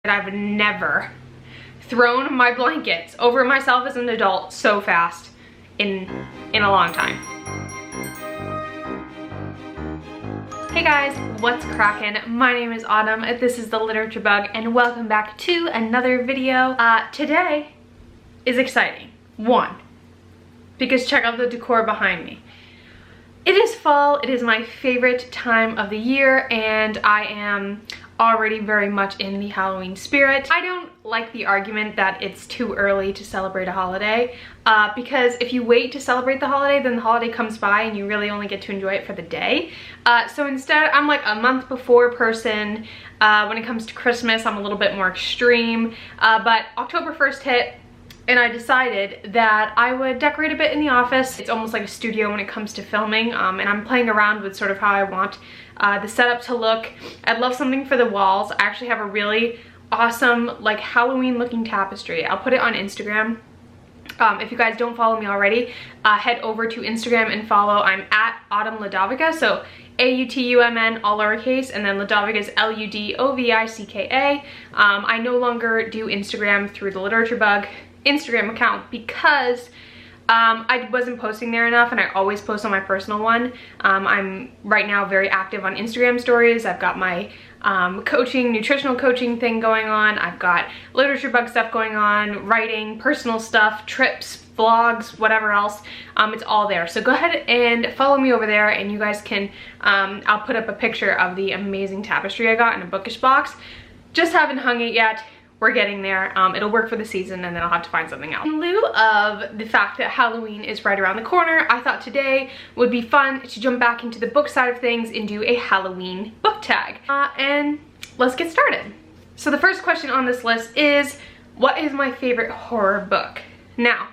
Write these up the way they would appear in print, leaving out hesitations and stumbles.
I've never thrown my blankets over myself as an adult so fast in a long time. Hey guys, what's crackin'? My name is Autumn, this is the Literature Bug, and welcome back to another video. Today is exciting. One, because check out the decor behind me. It is fall, it is my favorite time of the year, and I am already very much in the Halloween spirit. I don't like the argument that it's too early to celebrate a holiday, because if you wait to celebrate the holiday, then the holiday comes by and you really only get to enjoy it for the day. So instead, I'm like a month before person. When it comes to Christmas, I'm a little bit more extreme, but October 1st hit, and I decided that I would decorate a bit in the office. It's almost like a studio when it comes to filming, and I'm playing around with sort of how I want the setup to look. I'd love something for the walls. I actually have a really awesome like Halloween looking tapestry. I'll put it on Instagram. If you guys don't follow me already, head over to Instagram and follow. I'm at Autumn Ludovica, so A-U-T-U-M-N, all lowercase, and then Ludovica is L-U-D-O-V-I-C-K-A. I no longer do Instagram through the Literature Bug Instagram account because I wasn't posting there enough, and I always post on my personal one. I'm right now very active on Instagram stories. I've got my coaching, nutritional coaching thing going on. I've got Literature Bug stuff going on, writing, personal stuff, trips, vlogs, whatever else. It's all there. So go ahead and follow me over there, and you guys can, I'll put up a picture of the amazing tapestry I got in a Bookish box. Just haven't hung it yet. We're getting there. It'll work for the season, and then I'll have to find something else. In lieu of the fact that Halloween is right around the corner, I thought today would be fun to jump back into the book side of things and do a Halloween book tag. And let's get started. So the first question on this list is, what is my favorite horror book? Now,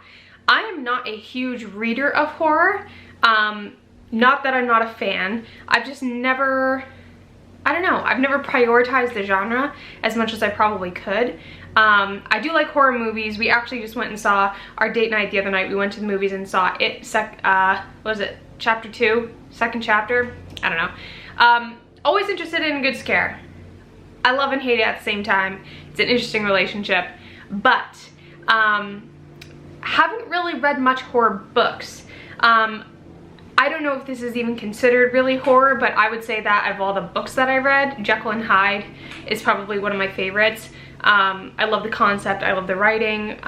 I am not a huge reader of horror. Not that I'm not a fan. I've just never, I don't know, I've never prioritized the genre as much as I probably could. I do like horror movies. We actually just went and saw our date night the other night. We went to the movies and saw it, what was it, chapter 2, second chapter? I don't know. Always interested in a good scare. I love and hate it at the same time. It's an interesting relationship, but haven't really read much horror books. I don't know if this is even considered really horror, but I would say that of all the books that I read, Jekyll and Hyde is probably one of my favorites. I love the concept, I love the writing.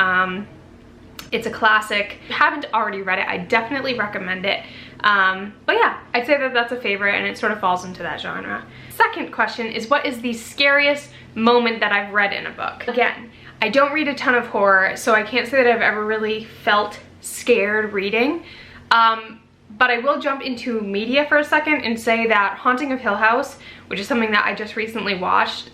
It's a classic. If you haven't already read it, I definitely recommend it. But yeah, I'd say that that's a favorite, and it sort of falls into that genre. Second question is, what is the scariest moment that I've read in a book? Again, I don't read a ton of horror, so I can't say that I've ever really felt scared reading. But I will jump into media for a second and say that Haunting of Hill House, which is something that I just recently watched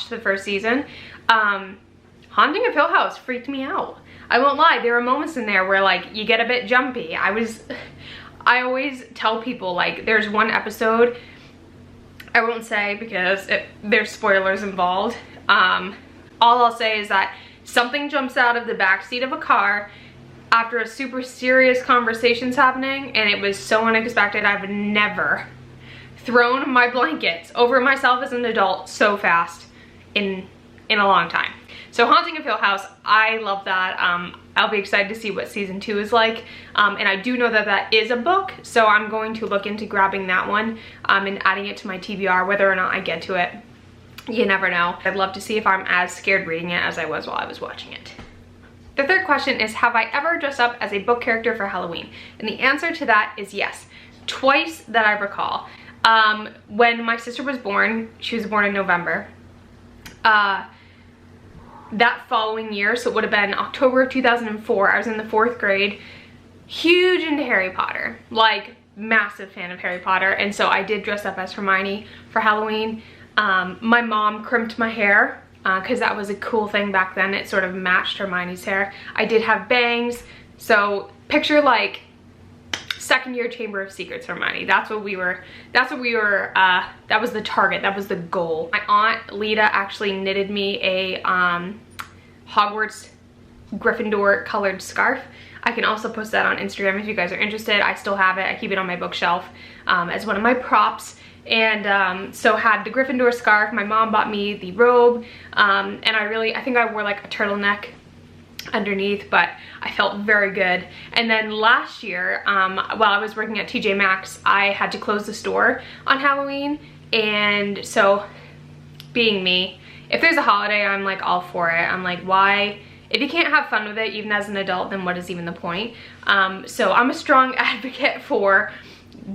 the first season, Haunting of Hill House freaked me out. I won't lie, there are moments in there where like you get a bit jumpy. I always tell people, like, there's one episode, I won't say because there's spoilers involved. All I'll say is that something jumps out of the backseat of a car after a super serious conversation's happening, and it was so unexpected. I've never thrown my blankets over myself as an adult so fast in a long time. So Haunting of Hill House, I love that. I'll be excited to see what season 2 is like. And I do know that that is a book, so I'm going to look into grabbing that one and adding it to my TBR. Whether or not I get to it, you never know. I'd love to see if I'm as scared reading it as I was while I was watching it. The third question is, have I ever dressed up as a book character for Halloween? And the answer to that is yes. Twice that I recall. When my sister was born, she was born in November. That following year, so it would have been October of 2004, I was in the 4th grade, huge into Harry Potter, like massive fan of Harry Potter, and so I did dress up as Hermione for Halloween. My mom crimped my hair, because that was a cool thing back then. It sort of matched Hermione's hair. I did have bangs, so picture like second year Chamber of Secrets Hermione. That was the target, that was the goal. My aunt Lita actually knitted me a Hogwarts Gryffindor colored scarf. I can also post that on Instagram if you guys are interested. I still have it. I keep it on my bookshelf as one of my props. and so had the Gryffindor scarf. My mom bought me the robe, and I think I wore like a turtleneck underneath, but I felt very good. And then last year, while I was working at TJ Maxx, I had to close the store on Halloween, and so being me, if there's a holiday, I'm like all for it. I'm like, why? If you can't have fun with it even as an adult, then what is even the point? So I'm a strong advocate for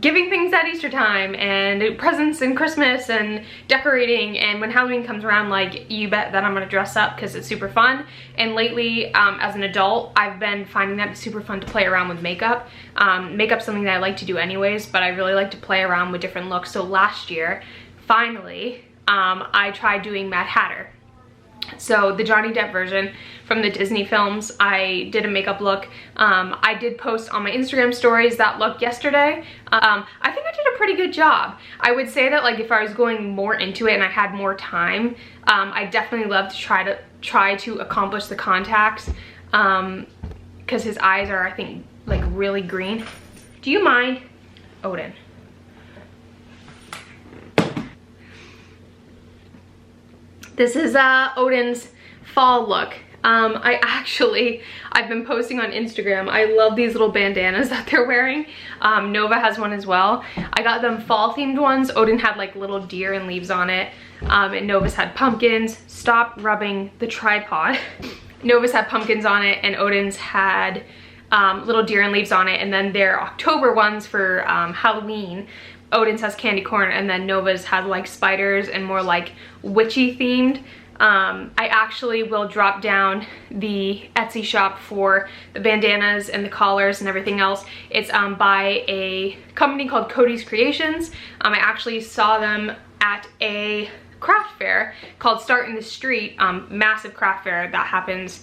giving things at Easter time and presents and Christmas and decorating, and when Halloween comes around, like, you bet that I'm gonna dress up because it's super fun. And lately, as an adult, I've been finding that super fun to play around with makeup. Makeup's something that I like to do anyways, but I really like to play around with different looks. So last year, finally, I tried doing Mad Hatter. So the Johnny Depp version from the Disney films, I did a makeup look. I did post on my Instagram stories that look yesterday. I think I did a pretty good job. I would say that, like, if I was going more into it and I had more time, I definitely love to try to accomplish the contacts, because his eyes are, I think, like really green. Do you mind, Odin? This is Odin's fall look. I've been posting on Instagram. I love these little bandanas that they're wearing. Nova has one as well. I got them fall themed ones. Odin had like little deer and leaves on it. And Nova's had pumpkins. Stop rubbing the tripod. Nova's had pumpkins on it, and Odin's had little deer and leaves on it. And then their October ones for Halloween, Odin's has candy corn, and then Nova's has like spiders and more like witchy themed. I actually will drop down the Etsy shop for the bandanas and the collars and everything else. It's by a company called Cody's Creations. I actually saw them at a craft fair called Start in the Street, massive craft fair that happens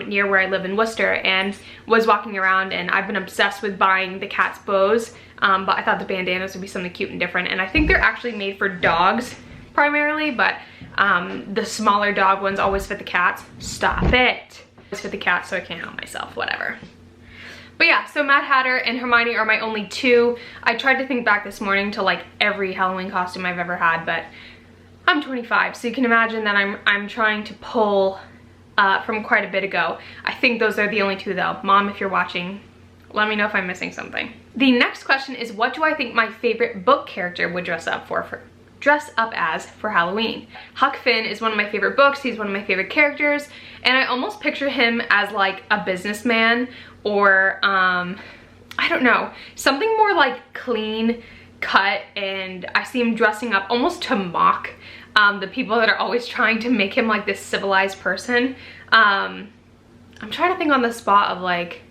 near where I live in Worcester, and was walking around, and I've been obsessed with buying the cat's bows, but I thought the bandanas would be something cute and different. And I think they're actually made for dogs primarily, but the smaller dog ones always fit the cats. Stop it. Always fit the cats, so I can't help myself, whatever. But yeah, so Mad Hatter and Hermione are my only two. I tried to think back this morning to like every Halloween costume I've ever had, but I'm 25, so you can imagine that I'm trying to pull from quite a bit ago. I think those are the only two though. Mom, if you're watching, let me know if I'm missing something. The next question is, what do I think my favorite book character would dress up as for Halloween? Huck Finn is one of my favorite books. He's one of my favorite characters, and I almost picture him as like a businessman, or I don't know, something more like clean cut, and I see him dressing up almost to mock the people that are always trying to make him like this civilized person. I'm trying to think on the spot of like,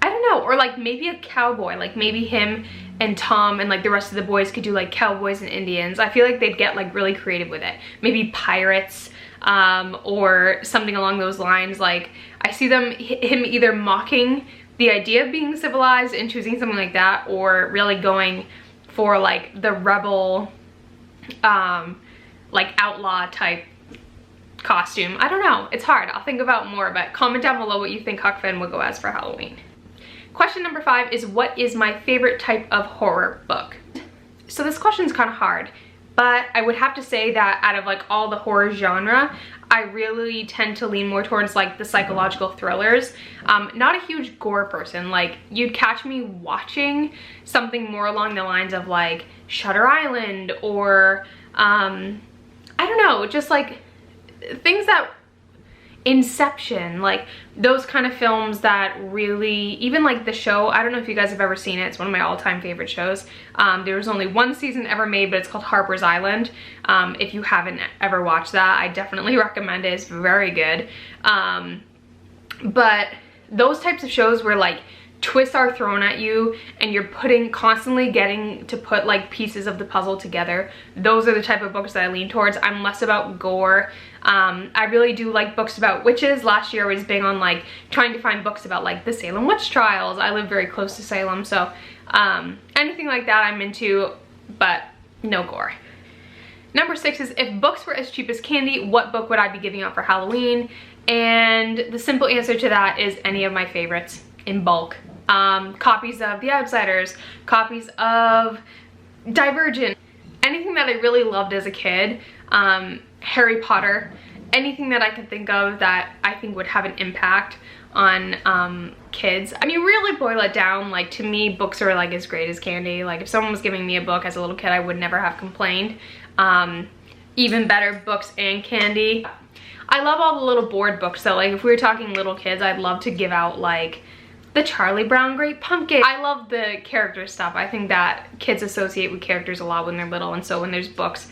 I don't know, or like maybe a cowboy, like maybe him and Tom and like the rest of the boys could do like cowboys and Indians. I feel like they'd get like really creative with it. Maybe pirates, or something along those lines. Like, I see him either mocking the idea of being civilized and choosing something like that, or really going for like the rebel, like outlaw type costume. I don't know, it's hard. I'll think about more, but comment down below what you think Huck Finn would go as for Halloween. Question number 5 is, what is my favorite type of horror book? So this question is kind of hard, but I would have to say that out of like all the horror genre, I really tend to lean more towards like the psychological thrillers. Not a huge gore person. Like, you'd catch me watching something more along the lines of like Shutter Island, or I don't know, just like things that, Inception, like those kind of films that really, even like The Show, I don't know if you guys have ever seen it, it's one of my all-time favorite shows. There was only one season ever made, but it's called Harper's Island. If you haven't ever watched that, I definitely recommend it. It's very good. But those types of shows where like twists are thrown at you and you're constantly getting to put like pieces of the puzzle together, those are the type of books that I lean towards. I'm less about gore. I really do like books about witches. Last year I was big on like trying to find books about like the Salem witch trials. I live very close to Salem, so anything like that I'm into, but no gore. Number 6 is, if books were as cheap as candy, what book would I be giving out for Halloween? And the simple answer to that is any of my favorites in bulk. Copies of The Outsiders, copies of Divergent, anything that I really loved as a kid, Harry Potter, anything that I could think of that I think would have an impact on kids. I mean, really boil it down, like, to me, books are like as great as candy. Like, if someone was giving me a book as a little kid, I would never have complained. Even better, books and candy. I love all the little board books though. Like, if we were talking little kids, I'd love to give out like the Charlie Brown Great Pumpkin. I love the character stuff. I think that kids associate with characters a lot when they're little, and so when there's books,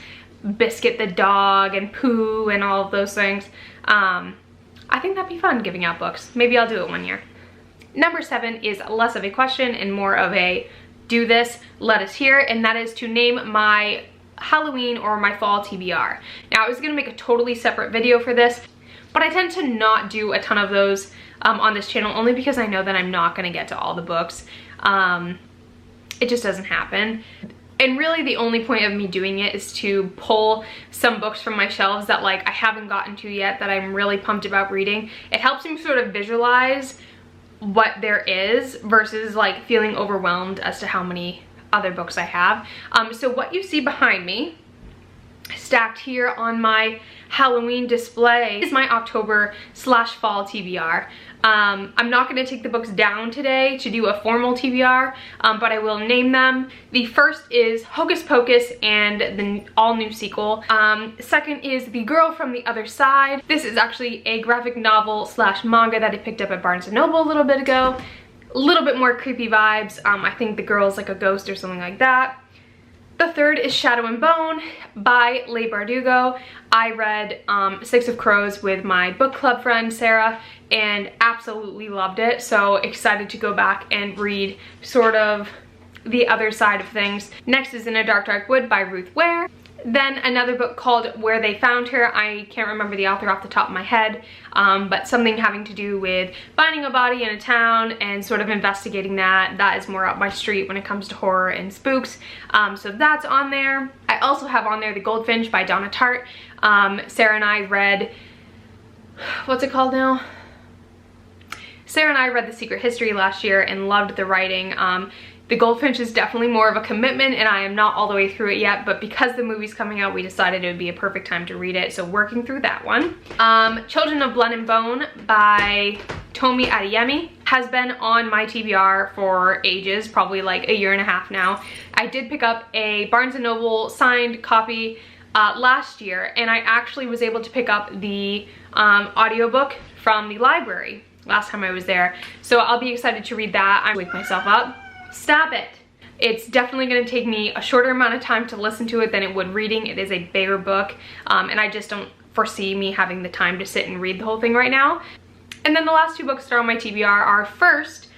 Biscuit the dog and Pooh and all of those things, I think that'd be fun giving out books. Maybe I'll do it one year. Number 7 is less of a question and more of a do this, let us hear, and that is to name my Halloween or my fall TBR. Now, I was gonna make a totally separate video for this, but I tend to not do a ton of those on this channel, only because I know that I'm not gonna get to all the books. It just doesn't happen. And really the only point of me doing it is to pull some books from my shelves that like I haven't gotten to yet that I'm really pumped about reading. It helps me sort of visualize what there is versus like feeling overwhelmed as to how many other books I have. So what you see behind me, stacked here on my Halloween display, is my October/fall TBR. I'm not going to take the books down today to do a formal TBR, but I will name them. The first is Hocus Pocus and the all-new sequel. Second is The Girl from the Other Side. This is actually a graphic novel/manga that I picked up at Barnes & Noble a little bit ago. A little bit more creepy vibes. I think the girl's like a ghost or something like that. The third is Shadow and Bone by Leigh Bardugo. I read Six of Crows with my book club friend Sarah and absolutely loved it, so excited to go back and read sort of the other side of things. Next is In a Dark Dark Wood by Ruth Ware. Then another book called Where They Found Her. I can't remember the author off the top of my head, but something having to do with finding a body in a town and sort of investigating that. That is more up my street when it comes to horror and spooks. So that's on there. I also have on there The Goldfinch by Donna Tartt. Sarah and I read, what's it called now? Sarah and I read The Secret History last year and loved the writing. The Goldfinch is definitely more of a commitment and I am not all the way through it yet, but because the movie's coming out, we decided it would be a perfect time to read it, so working through that one. Children of Blood and Bone by Tomi Adeyemi has been on my TBR for ages, probably like a year and a half now. I did pick up a Barnes & Noble signed copy last year, and I actually was able to pick up the audiobook from the library last time I was there, so I'll be excited to read that. I wake myself up. Stop it. It's definitely going to take me a shorter amount of time to listen to it than it would reading. It is a bigger book, and I just don't foresee me having the time to sit and read the whole thing right now. And then the last 2 books that are on my TBR are first,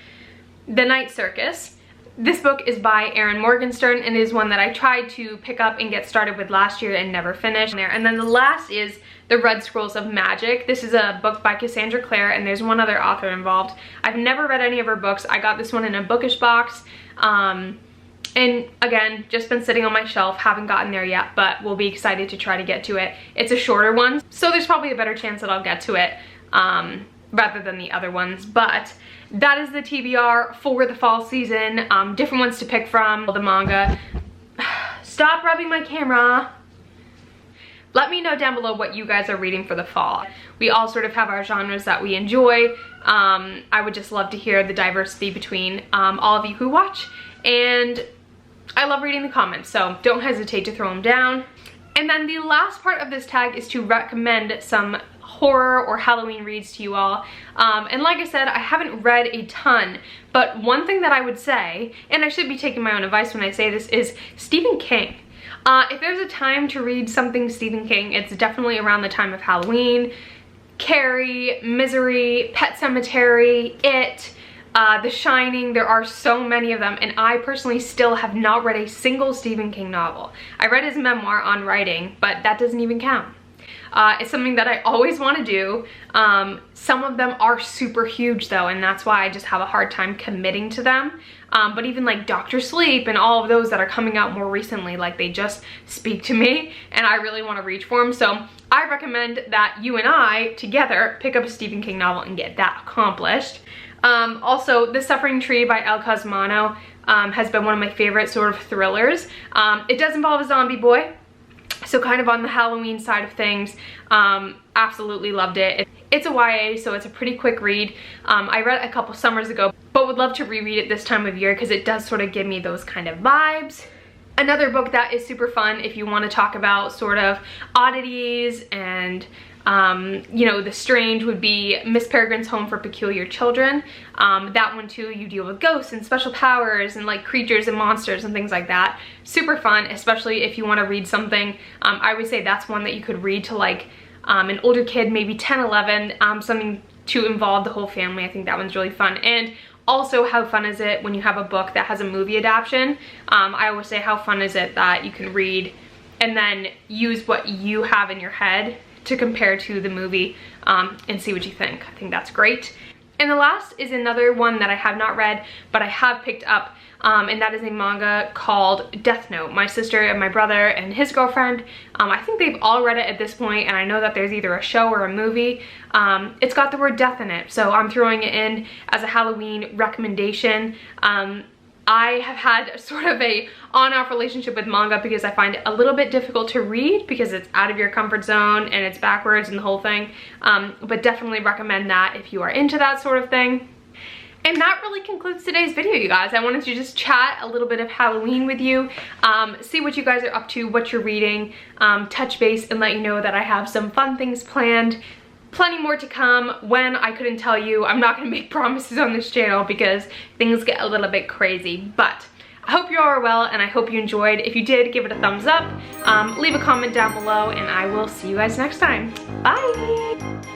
The Night Circus. This book is by Erin Morgenstern and is one that I tried to pick up and get started with last year and never finished. And then the last is The Red Scrolls of Magic. This is a book by Cassandra Clare and there's one other author involved. I've never read any of her books. I got this one in a Bookish box. And again, just been sitting on my shelf, haven't gotten there yet, but we'll be excited to try to get to it. It's a shorter one, so there's probably a better chance that I'll get to it rather than the other ones. But that is the TBR for the fall season. Different ones to pick from. The manga. Stop rubbing my camera. Let me know down below what you guys are reading for the fall. We all sort of have our genres that we enjoy. I would just love to hear the diversity between all of you who watch. And I love reading the comments, so don't hesitate to throw them down. And then the last part of this tag is to recommend some horror or Halloween reads to you all. And like I said, I haven't read a ton, but one thing that I would say, and I should be taking my own advice when I say this, is Stephen King. If there's a time to read something Stephen King, it's definitely around the time of Halloween. Carrie, Misery, Pet Sematary, It, The Shining, there are so many of them, and I personally still have not read a single Stephen King novel. I read his memoir On Writing, but that doesn't even count. It's something that I always want to do. Some of them are super huge though, and that's why I just have a hard time committing to them. But even like Dr. Sleep and all of those that are coming out more recently, like they just speak to me and I really want to reach for them. So I recommend that you and I together pick up a Stephen King novel and get that accomplished. Also, The Suffering Tree by El Cosmano has been one of my favorite sort of thrillers. It does involve a zombie boy, so kind of on the Halloween side of things. Absolutely loved it. It's a YA, so it's a pretty quick read. I read it a couple summers ago, but would love to reread it this time of year because it does sort of give me those kind of vibes. Another book that is super fun if you want to talk about sort of oddities and you know, the strange would be Miss Peregrine's Home for Peculiar Children. That one too, you deal with ghosts and special powers and like creatures and monsters and things like that. Super fun, especially if you want to read something. I would say that's one that you could read to like an older kid, maybe 10, 11, something to involve the whole family. I think that one's really fun. And also, how fun is it when you have a book that has a movie adaptation? I always say, how fun is it that you can read and then use what you have in your head to compare to the movie and see what you think. I think that's great. And the last is another one that I have not read, but I have picked up, and that is a manga called Death Note. My sister and my brother and his girlfriend, I think they've all read it at this point, and I know that there's either a show or a movie. It's got the word death in it, so I'm throwing it in as a Halloween recommendation. I have had sort of a on-off relationship with manga because I find it a little bit difficult to read because it's out of your comfort zone and it's backwards and the whole thing. But definitely recommend that if you are into that sort of thing. And that really concludes today's video, you guys. I wanted to just chat a little bit of Halloween with you, see what you guys are up to, what you're reading, touch base and let you know that I have some fun things planned. Plenty more to come. When, I couldn't tell you. I'm not gonna make promises on this channel because things get a little bit crazy, but I hope you all are well and I hope you enjoyed. If you did, give it a thumbs up, leave a comment down below, and I will see you guys next time. Bye!